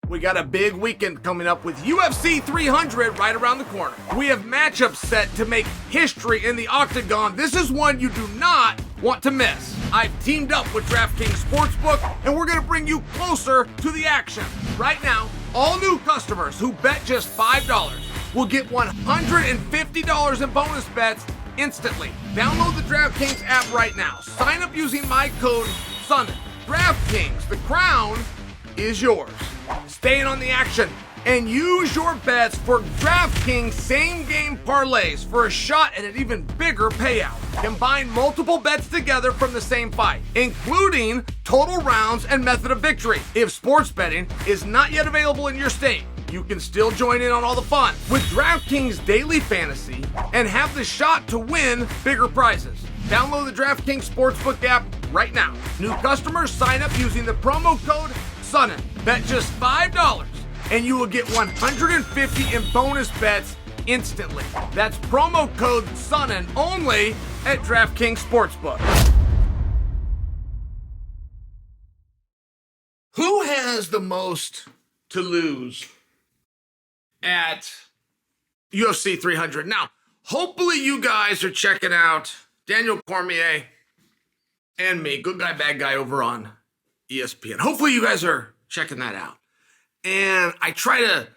We got a big weekend coming up with UFC 300 right around the corner. We have matchups set to make history in the octagon. This is one you do not want to miss. I've teamed up with DraftKings Sportsbook, and we're going to bring you closer to the action. Right now, all new customers who bet just $5 will get $150 in bonus bets instantly. Download the DraftKings app right now. Sign up using my code SONNEN. DraftKings, the crown is yours. Stay in on the action and use your bets for DraftKings same-game parlays for a shot at an even bigger payout. Combine multiple bets together from the same fight, including total rounds and method of victory. If sports betting is not yet available in your state, you can still join in on all the fun with DraftKings Daily Fantasy and have the shot to win bigger prizes. Download the DraftKings Sportsbook app right now. New customers sign up using the promo code SONNEN. Bet just $5 and you will get $150 in bonus bets instantly. That's promo code SONNEN only at DraftKings Sportsbook. Who has the most to lose at UFC 300? Now, hopefully you guys are checking out Daniel Cormier and me, Good Guy, Bad Guy, over on ESPN. Hopefully you guys are checking that out. And I try to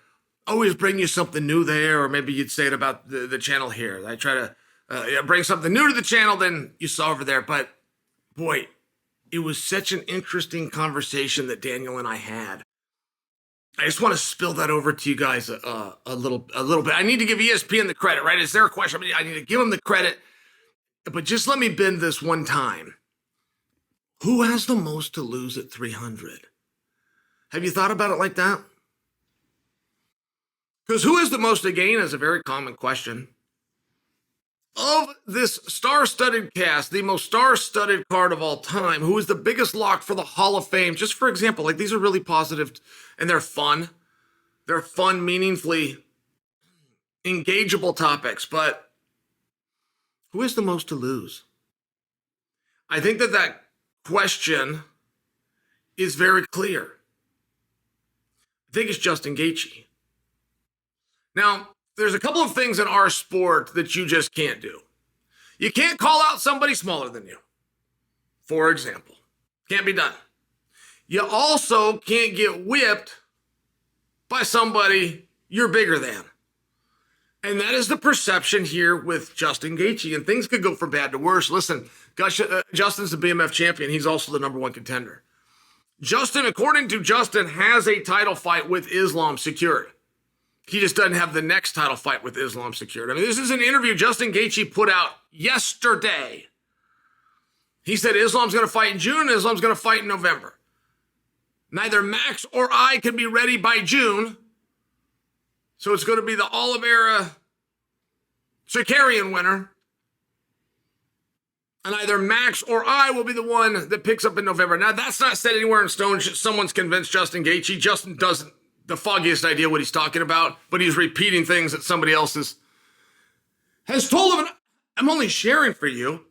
always bring you something new there, or maybe you'd say it about the channel here. I try to bring something new to the channel than you saw over there. But boy, it was such an interesting conversation that Daniel and I had. I just want to spill that over to you guys a little bit. I need to give ESPN the credit, right? Is there a question? I need to give them the credit. But just let me bend this one time. Who has the most to lose at 300? Have you thought about it like that? Because who has the most to gain is a very common question. Of this star-studded cast, the most star-studded card of all time, who is the biggest lock for the Hall of Fame? Just for example, like, these are really positive and they're fun. They're fun, meaningfully engageable topics, but who has the most to lose? I think that question is very clear. I think it's Justin Gaethje. Now, there's a couple of things in our sport that you just can't do. You can't call out somebody smaller than you, for example. Can't be done. You also can't get whipped by somebody you're bigger than. And that is the perception here with Justin Gaethje. And things could go from bad to worse. Listen, Justin's the BMF champion. He's also the number one contender. Justin, according to Justin, has a title fight with Islam secured. He just doesn't have the next title fight with Islam secured. I mean, this is an interview Justin Gaethje put out yesterday. He said Islam's going to fight in June, Islam's going to fight in November. Neither Max or I can be ready by June. So it's going to be the Oliveira Sakarian winner. And either Max or I will be the one that picks up in November. Now, that's not set anywhere in stone. Someone's convinced Justin Gaethje. Justin doesn't the foggiest idea what he's talking about, but he's repeating things that somebody else has told him. I'm only sharing for you.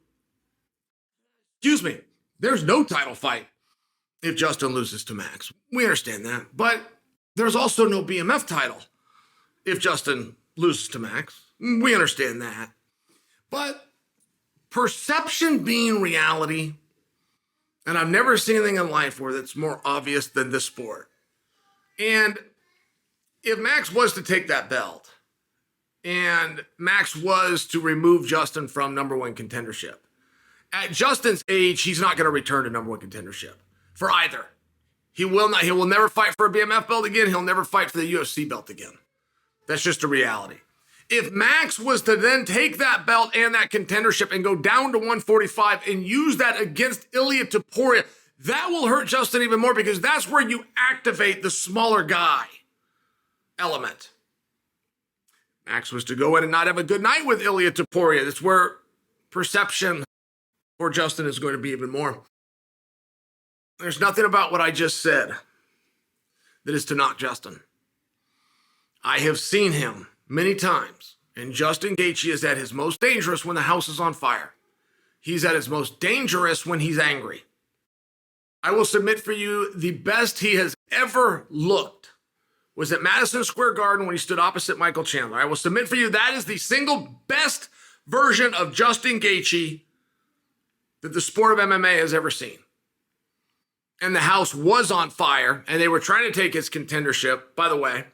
Excuse me. There's no title fight if Justin loses to Max. We understand that. But there's also no BMF title if Justin loses to Max. We understand that. But perception being reality, and I've never seen anything in life where that's more obvious than this sport. And if Max was to take that belt, and Max was to remove Justin from number one contendership, at Justin's age, he's not going to return to number one contendership for either. He will not. He will never fight for a BMF belt again. He'll never fight for the UFC belt again. That's just a reality. If Max was to then take that belt and that contendership and go down to 145 and use that against Ilia Topuria, that will hurt Justin even more, because that's where you activate the smaller guy element. Max was to go in and not have a good night with Ilia Topuria. That's where perception for Justin is going to be even more. There's nothing about what I just said that is to knock Justin. I have seen him many times, and Justin Gaethje is at his most dangerous when the house is on fire. He's at his most dangerous when he's angry. I will submit for you the best he has ever looked was at Madison Square Garden when he stood opposite Michael Chandler. I will submit for you that is the single best version of Justin Gaethje that the sport of MMA has ever seen. And the house was on fire, and they were trying to take his contendership. By the way,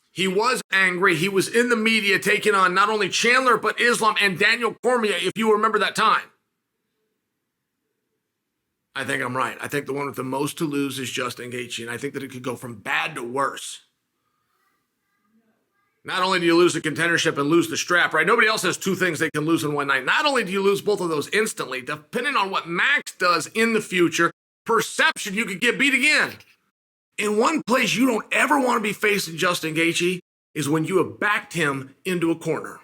he was angry. He was in the media taking on not only Chandler, but Islam and Daniel Cormier, if you remember that time. I think I'm right. I think the one with the most to lose is Justin Gaethje, and I think that it could go from bad to worse. Not only do you lose the contendership and lose the strap, right? Nobody else has two things they can lose in one night. Not only do you lose both of those instantly, depending on what Max does in the future, perception, you could get beat again. In one place you don't ever want to be facing Justin Gaethje is when you have backed him into a corner.